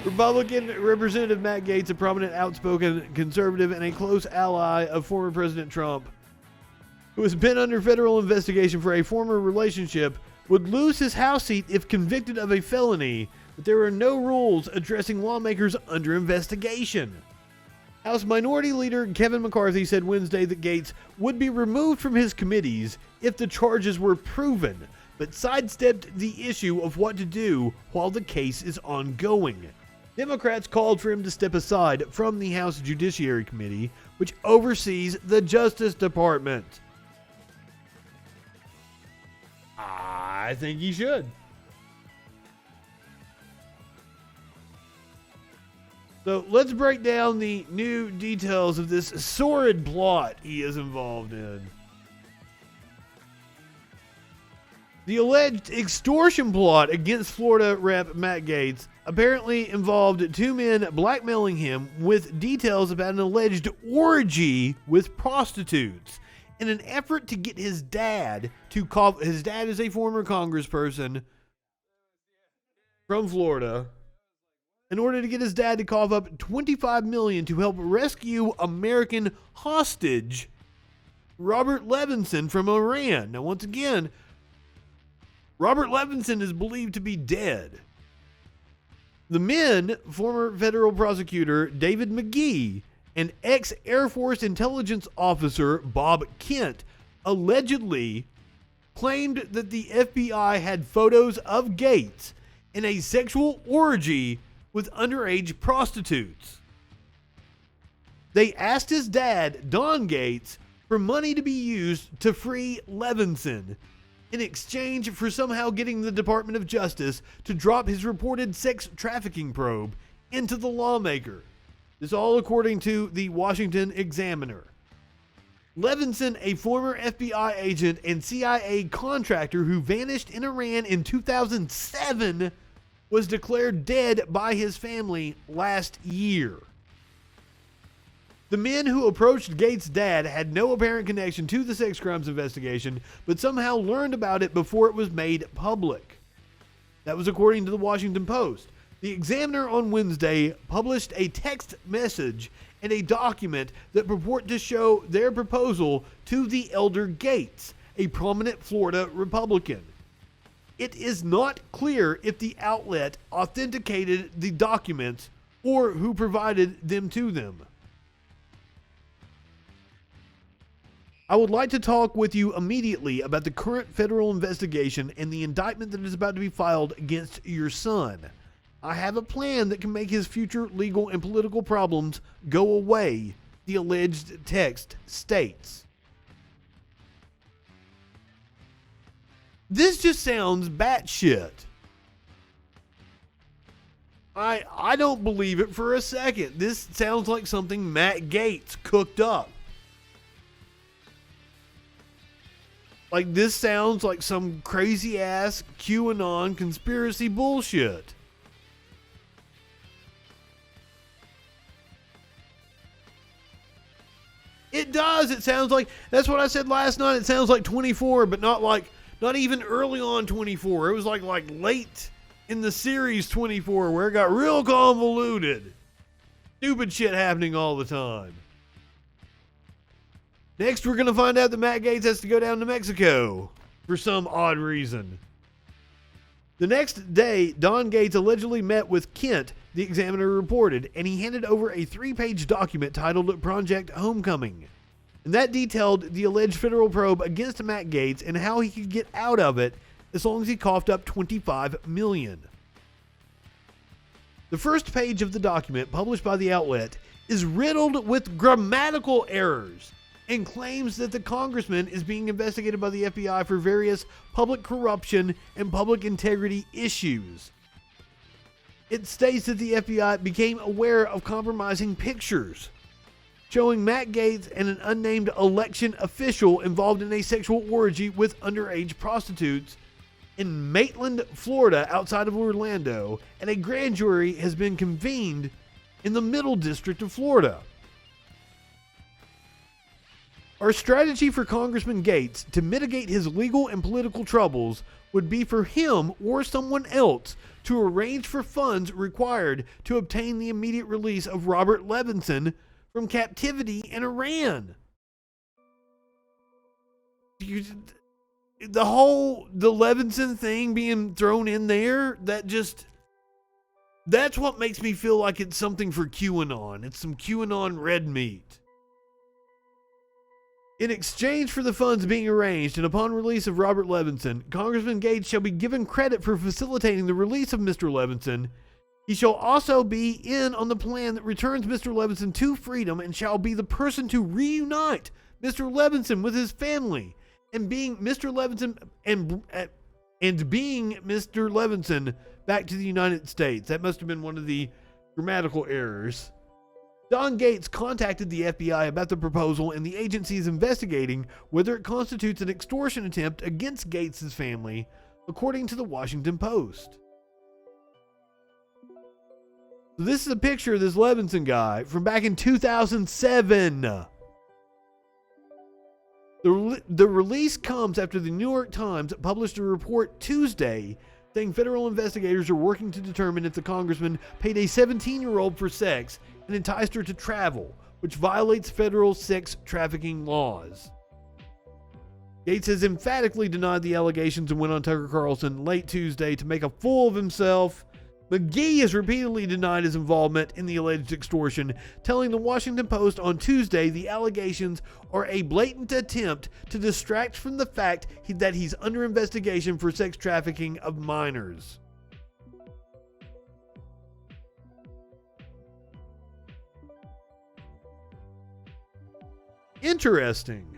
Republican Representative Matt Gaetz, a prominent outspoken conservative and a close ally of former President Trump, who has been under federal investigation for a former relationship, would lose his House seat if convicted of a felony, but there are no rules addressing lawmakers under investigation. House Minority Leader Kevin McCarthy said Wednesday that Gaetz would be removed from his committees if the charges were proven, but sidestepped the issue of what to do while the case is ongoing. Democrats called for him to step aside from the House Judiciary Committee, which oversees the Justice Department. I think he should. So let's break down the new details of this sordid plot he is involved in. The alleged extortion plot against Florida Rep. Matt Gaetz apparently involved two men blackmailing him with details about an alleged orgy with prostitutes in an effort to get his dad to call. His dad is a former congressperson from Florida. In order to get his dad to cough up $25 million to help rescue American hostage Robert Levinson from Iran. Now, once again, Robert Levinson is believed to be dead. The men, former federal prosecutor David McGee and ex-Air Force intelligence officer Bob Kent, allegedly claimed that the FBI had photos of Gaetz in a sexual orgy with underage prostitutes. They asked his dad, Don Gaetz, for money to be used to free Levinson in exchange for somehow getting the Department of Justice to drop his reported sex trafficking probe into the lawmaker. This all according to the Washington Examiner. Levinson, a former FBI agent and CIA contractor who vanished in Iran in 2007, was declared dead by his family last year. The men who approached Gaetz' dad had no apparent connection to the sex crimes investigation, but somehow learned about it before it was made public. That was according to the Washington Post. The Examiner on Wednesday published a text message and a document that purport to show their proposal to the elder Gaetz, a prominent Florida Republican. It is not clear if the outlet authenticated the documents or who provided them to them. I would like to talk with you immediately about the current federal investigation and the indictment that is about to be filed against your son. I have a plan that can make his future legal and political problems go away, the alleged text states. This just sounds batshit. I don't believe it for a second. This sounds like something Matt Gaetz cooked up. Like, this sounds like some crazy ass QAnon conspiracy bullshit. It does. It sounds like, that's what I said last night. It sounds like 24, but not even early on 24. It was like late in the series 24 where it got real convoluted. Stupid shit happening all the time. Next, we're going to find out that Matt Gaetz has to go down to Mexico for some odd reason. The next day, Don Gaetz allegedly met with Kent, the Examiner reported, and he handed over a 3-page document titled Project Homecoming. And that detailed the alleged federal probe against Matt Gaetz and how he could get out of it as long as he coughed up $25 million. The first page of the document, published by the outlet, is riddled with grammatical errors and claims that the congressman is being investigated by the FBI for various public corruption and public integrity issues. It states that the FBI became aware of compromising pictures showing Matt Gaetz and an unnamed election official involved in a sexual orgy with underage prostitutes in Maitland, Florida, outside of Orlando, and a grand jury has been convened in the Middle District of Florida. Our strategy for Congressman Gaetz to mitigate his legal and political troubles would be for him or someone else to arrange for funds required to obtain the immediate release of Robert Levinson from captivity in Iran. The Levinson thing being thrown in there, that's what makes me feel like it's something for QAnon. It's some QAnon red meat. In exchange for the funds being arranged and upon release of Robert Levinson, Congressman Gaetz shall be given credit for facilitating the release of Mr. Levinson. He shall also be in on the plan that returns Mr. Levinson to freedom and shall be the person to reunite Mr. Levinson with his family. And being Mr. Levinson being Mr. Levinson back to the United States. That must have been one of the grammatical errors. Don Gaetz contacted the FBI about the proposal, and the agency is investigating whether it constitutes an extortion attempt against Gaetz' family, according to the Washington Post. So this is a picture of this Levinson guy from back in 2007. The release comes after the New York Times published a report Tuesday saying federal investigators are working to determine if the congressman paid a 17-year-old for sex and enticed her to travel, which violates federal sex trafficking laws. Gaetz has emphatically denied the allegations and went on Tucker Carlson late Tuesday to make a fool of himself. McGee has repeatedly denied his involvement in the alleged extortion, telling the Washington Post on Tuesday the allegations are a blatant attempt to distract from the fact that he's under investigation for sex trafficking of minors. Interesting.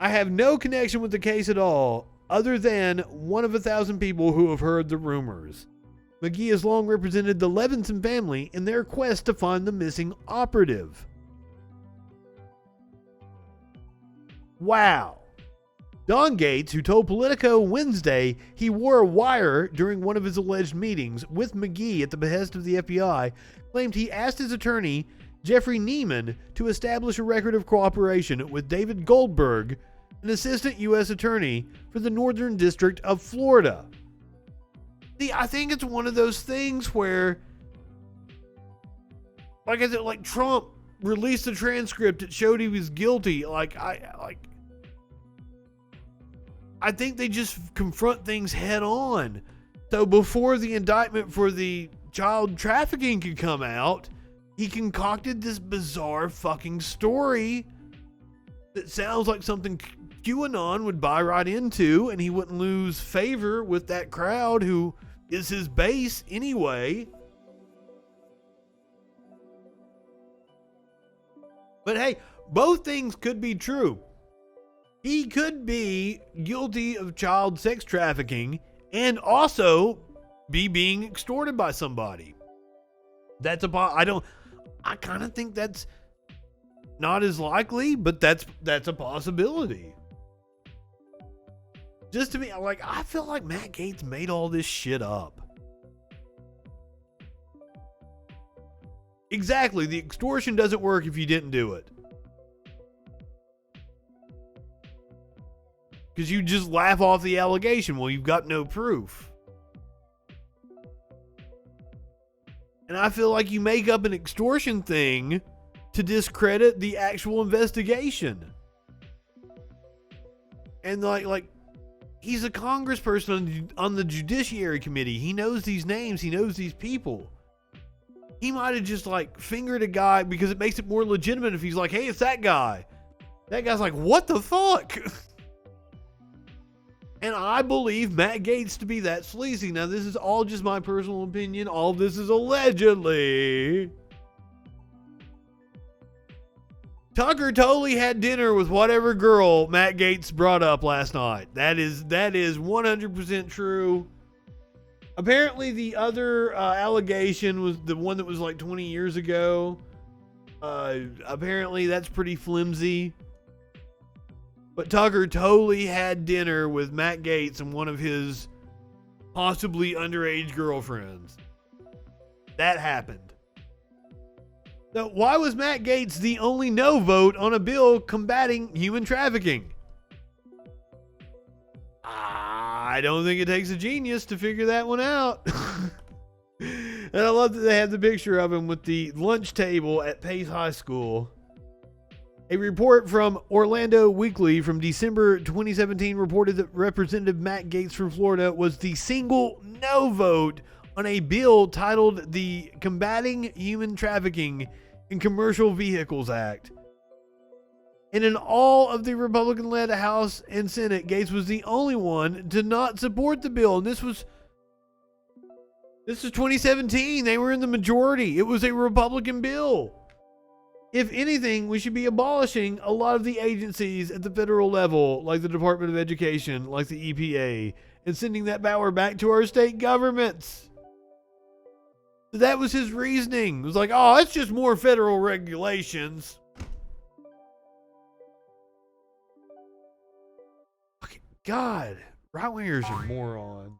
I have no connection with the case at all, other than one of 1,000 people who have heard the rumors. McGee has long represented the Levinson family in their quest to find the missing operative. Wow. Don Gaetz, who told Politico Wednesday he wore a wire during one of his alleged meetings with McGee at the behest of the FBI, claimed he asked his attorney, Jeffrey Neiman, to establish a record of cooperation with David Goldberg, an assistant U.S. attorney for the Northern District of Florida. See, I think it's one of those things where, like I said, like Trump released a transcript that showed he was guilty. I think they just confront things head on. So before the indictment for the child trafficking could come out, he concocted this bizarre fucking story that sounds like something QAnon would buy right into, and he wouldn't lose favor with that crowd who is his base anyway. But hey, both things could be true. He could be guilty of child sex trafficking and also be being extorted by somebody. I kind of think that's not as likely, but that's a possibility. Just to me, like, I feel like Matt Gaetz made all this shit up. Exactly, the extortion doesn't work if you didn't do it. Because you just laugh off the allegation. Well, you've got no proof. And I feel like you make up an extortion thing to discredit the actual investigation. And like he's a congressperson on the Judiciary Committee. He knows these names. He knows these people. He might have just like fingered a guy because it makes it more legitimate if he's like, hey, it's that guy. That guy's like, what the fuck? And I believe Matt Gaetz to be that sleazy. Now, this is all just my personal opinion. All of this is allegedly. Tucker totally had dinner with whatever girl Matt Gaetz brought up last night. That is 100% true. Apparently, the other allegation was the one that was like 20 years ago. Apparently, that's pretty flimsy. But Tucker totally had dinner with Matt Gaetz and one of his possibly underage girlfriends. That happened. So why was Matt Gaetz the only no vote on a bill combating human trafficking? I don't think it takes a genius to figure that one out. And I love that they have the picture of him with the lunch table at Pace High School. A report from Orlando Weekly from December 2017 reported that Representative Matt Gaetz from Florida was the single no vote on a bill titled the Combating Human Trafficking in Commercial Vehicles Act. And in all of the Republican-led House and Senate, Gaetz was the only one to not support the bill. And this was 2017. They were in the majority. It was a Republican bill. If anything, we should be abolishing a lot of the agencies at the federal level, like the Department of Education, like the EPA, and sending that power back to our state governments. So that was his reasoning. It was like, oh, it's just more federal regulations. God, right-wingers are morons.